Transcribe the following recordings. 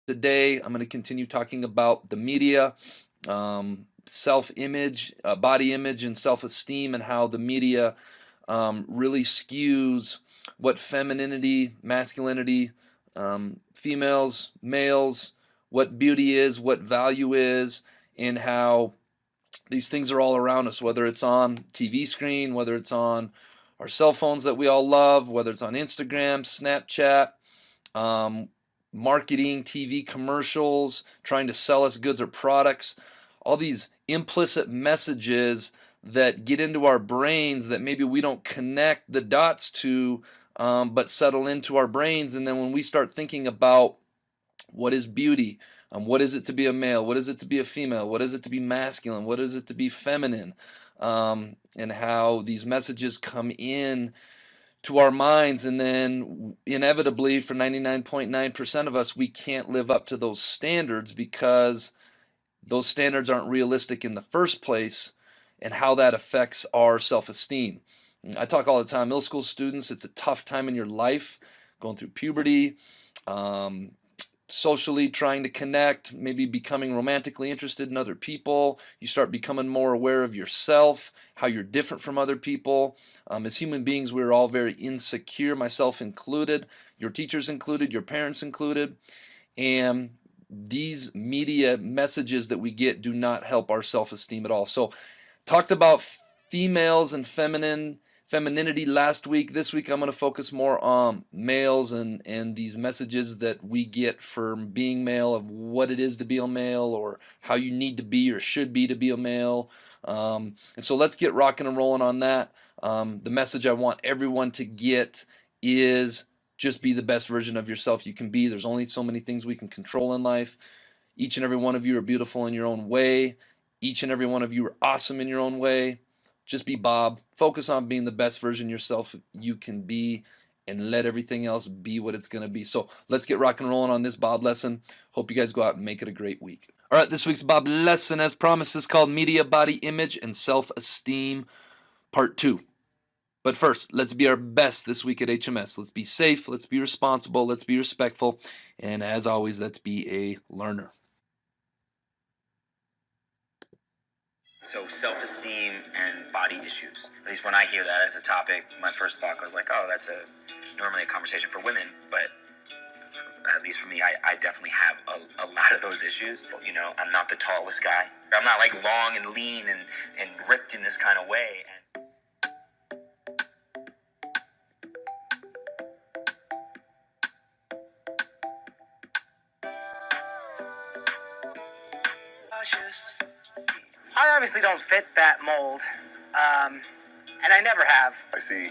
Today, I'm going to continue talking about the media, self-image, body image, and self-esteem, and how the media really skews what femininity, masculinity, females, males, what beauty is, what value is, and how these things are all around us, whether it's on TV screen, whether it's on our cell phones that we all love, whether it's on Instagram, Snapchat, um, marketing, TV commercials, trying to sell us goods or products, all these implicit messages that get into our brains that maybe we don't connect the dots to, but settle into our brains. And then when we start thinking about what is beauty, what is it to be a male, what is it to be a female, what is it to be masculine, what is it to be feminine, and how these messages come in to our minds, and then inevitably for 99.9% of us we can't live up to those standards because those standards aren't realistic in the first place, and how that affects our self-esteem. I talk all the time, middle school students, it's a tough time in your life, going through puberty, um, socially trying to connect, maybe becoming romantically interested in other people. You start becoming more aware of yourself, how you're different from other people. As human beings, we're all very insecure, myself included, your teachers included, your parents included. And these media messages that we get do not help our self-esteem at all. So, talked about females and femininity last week. This week I'm going to focus more on males and these messages that we get from being male, of what it is to be a male, or how you need to be or should be to be a male. And so let's get rocking and rolling on that. The message I want everyone to get is just be the best version of yourself you can be. There's only so many things we can control in life. Each and every one of you are beautiful in your own way. Each and every one of you are awesome in your own way. Just be Bob. Focus on being the best version of yourself you can be, and let everything else be what it's going to be. So let's get rock and rolling on this Bob lesson. Hope you guys go out and make it a great week. All right, this week's Bob lesson, as promised, is called Media, Body Image, and Self-Esteem, Part 2. But first, let's be our best this week at HMS. Let's be safe, let's be responsible, let's be respectful, and as always, let's be a learner. So self-esteem and body issues. At least when I hear that as a topic, my first thought goes like, oh, that's normally a conversation for women. But at least for me, I definitely have a lot of those issues. You know, I'm not the tallest guy. I'm not like long and lean and ripped in this kind of way. I obviously don't fit that mold, and I never have. I see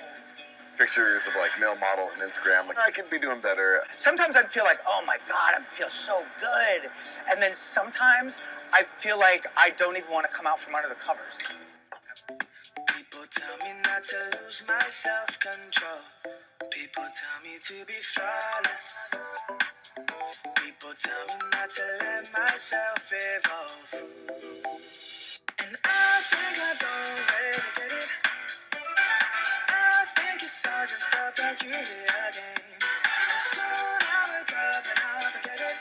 pictures of like male models on Instagram, like I could be doing better. Sometimes I feel like, oh my God, I feel so good. And then sometimes I feel like I don't even want to come out from under the covers. People tell me not to lose my self-control. People tell me to be flawless. People tell me not to let myself evolve. And I think I don't really get it. I think it's all just a peculiar game. And soon I'll wake up and I'll forget it.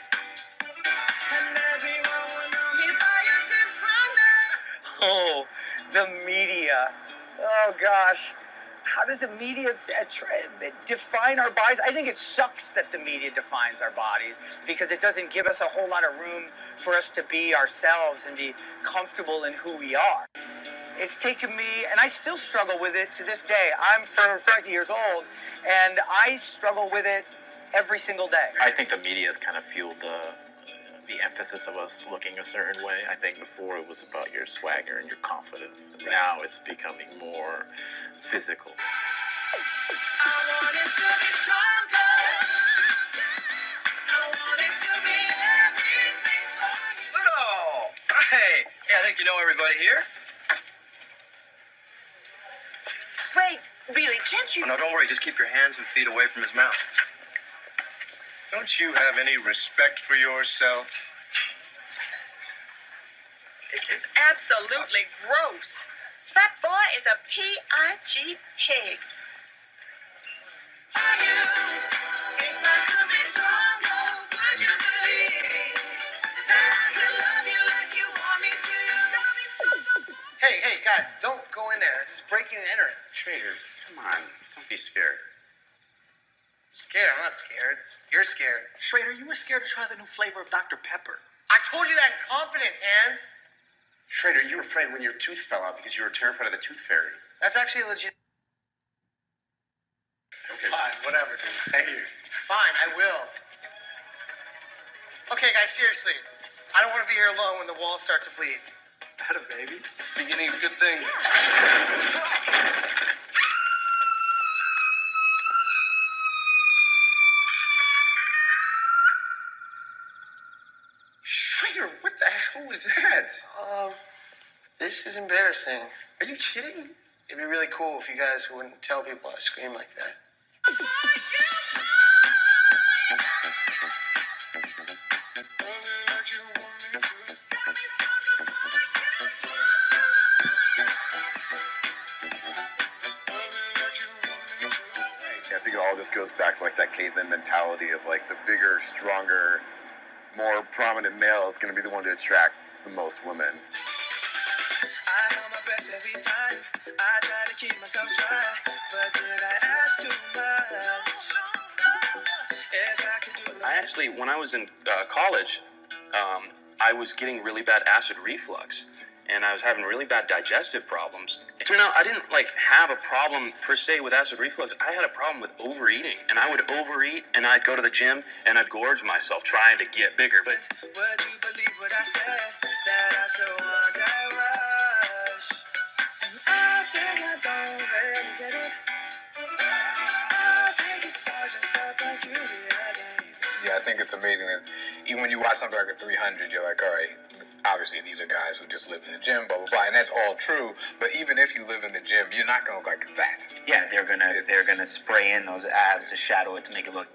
And everyone will know me by a different name. Oh, the media. Oh gosh. How does the media define our bodies? I think it sucks that the media defines our bodies, because it doesn't give us a whole lot of room for us to be ourselves and be comfortable in who we are. It's taken me, and I still struggle with it to this day. I'm 30 years old, and I struggle with it every single day. I think the media has kind of fueled the emphasis of us looking a certain way. I think before it was about your swagger and your confidence. Right. Now it's becoming more physical. I want it to be stronger. I want it to be everything for you. Oh, hey, I think you know everybody here. Wait, really, can't you? Oh, no, don't worry. Just keep your hands and feet away from his mouth. Don't you have any respect for yourself? This is absolutely gross. That boy is a P.I.G. pig. If I could be stronger, would you believe? Guys, don't go in there. This is breaking and entering. Schrader, come on. Don't be scared. Scared? I'm not scared. You're scared. Schrader, you were scared to try the new flavor of Dr. Pepper. I told you that in confidence, Hans. Schrader, you were afraid when your tooth fell out because you were terrified of the tooth fairy. That's actually legit. Okay. Fine, whatever, dude. Stay here. Fine, I will. Okay, guys, seriously. I don't want to be here alone when the walls start to bleed. Better, baby. Beginning of good things. Schrader, what the hell was that? This is embarrassing. Are you kidding? It'd be really cool if you guys wouldn't tell people I scream like that. I think it all just goes back to like that caveman mentality of like the bigger, stronger, more prominent male is going to be the one to attract the most women. I hold my breath every time. I try to keep myself dry, but did I ask too much? If I could do it. I actually, when I was in college, I was getting really bad acid reflux, and I was having really bad digestive problems. It turned out I didn't have a problem per se with acid reflux. I had a problem with overeating, and I would overeat, and I'd go to the gym, and I'd gorge myself trying to get bigger. But Would you believe what I said? That I still want that rush. And I think I don't really get it. I think it's all just stuff like you realize. Yeah, I think it's amazing that even when you watch something like a 300, you're like, all right, obviously these are guys who just live in the gym, blah, blah, blah, and that's all true. But even if you live in the gym, you're not going to look like that. Yeah, they're gonna spray in those abs to shadow it to make it look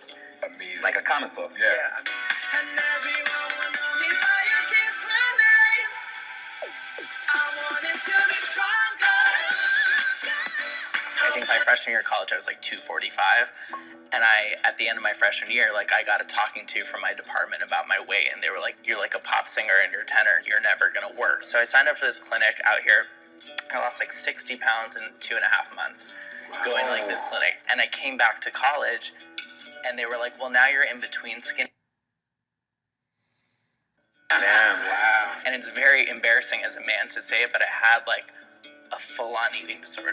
Amazing. like a comic book. Yeah. And everyone will know me by a different name. I want it to be stronger. I think my freshman year of college, I was like 245. And at the end of my freshman year, I got a talking to from my department about my weight. And they were like, you're like a pop singer and you're a tenor. You're never going to work. So I signed up for this clinic out here. I lost 60 pounds in 2.5 months going to this clinic. And I came back to college and they were like, well, now you're in between skinny. Damn, wow. And it's very embarrassing as a man to say it, but I had a full-on eating disorder.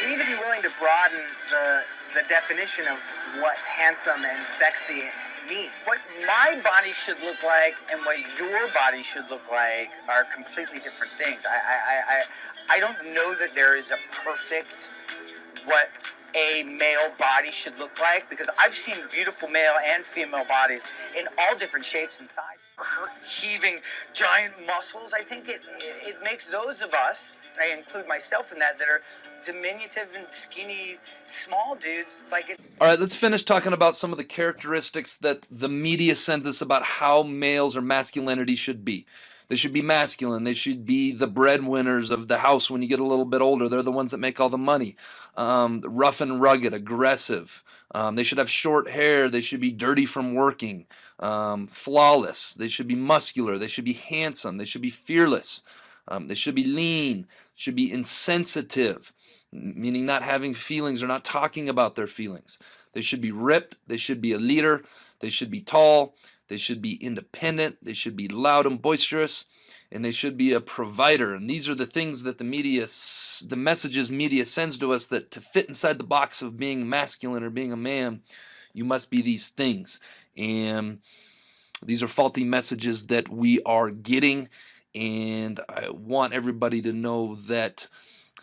We need to be willing to broaden the definition of what handsome and sexy means. What my body should look like and what your body should look like are completely different things. I don't know that there is a perfect what a male body should look like, because I've seen beautiful male and female bodies in all different shapes and sizes. Heaving giant muscles, I think it makes those of us, I include myself in that are diminutive and skinny, small dudes, All right, let's finish talking about some of the characteristics that the media sends us about how males or masculinity should be. They should be masculine. They should be the breadwinners of the house when you get a little bit older. They're the ones that make all the money. Rough and rugged, aggressive. They should have short hair. They should be dirty from working. Flawless. They should be muscular. They should be handsome. They should be fearless. They should be lean. Should be insensitive, meaning not having feelings or not talking about their feelings. They should be ripped. They should be a leader. They should be tall. They should be independent. They should be loud and boisterous. And they should be a provider. And these are the things that the messages media sends to us, that to fit inside the box of being masculine or being a man, you must be these things. And these are faulty messages that we are getting. And I want everybody to know that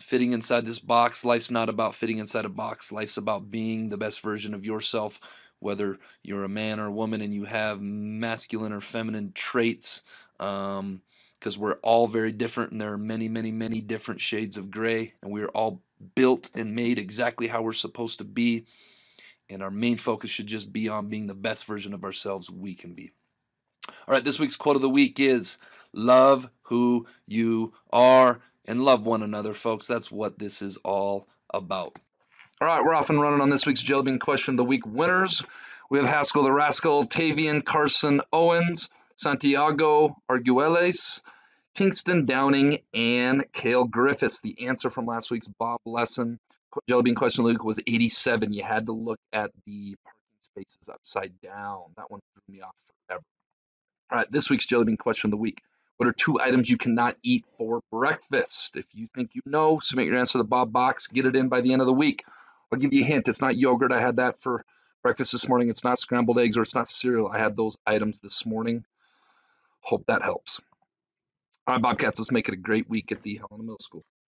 fitting inside this box, life's not about fitting inside a box. Life's about being the best version of yourself, whether you're a man or a woman and you have masculine or feminine traits, because we're all very different, and there are many, many, many different shades of gray, and we're all built and made exactly how we're supposed to be. And our main focus should just be on being the best version of ourselves we can be. All right, this week's quote of the week is love who you are and love one another, folks. That's what this is all about. All right, we're off and running on this week's Jelly Bean Question of the Week winners. We have Haskell the Rascal, Tavian Carson Owens, Santiago Arguelles, Kingston Downing, and Cale Griffiths. The answer from last week's Bob lesson, Jelly Bean Question of the Week, was 87. You had to look at the parking spaces upside down. That one threw me off forever. All right, this week's Jelly Bean Question of the Week. What are 2 items you cannot eat for breakfast? If you think you know, submit your answer to the Bob box. Get it in by the end of the week. I'll give you a hint. It's not yogurt. I had that for breakfast this morning. It's not scrambled eggs or it's not cereal. I had those items this morning. Hope that helps. All right, Bobcats, let's make it a great week at the Helena Middle School.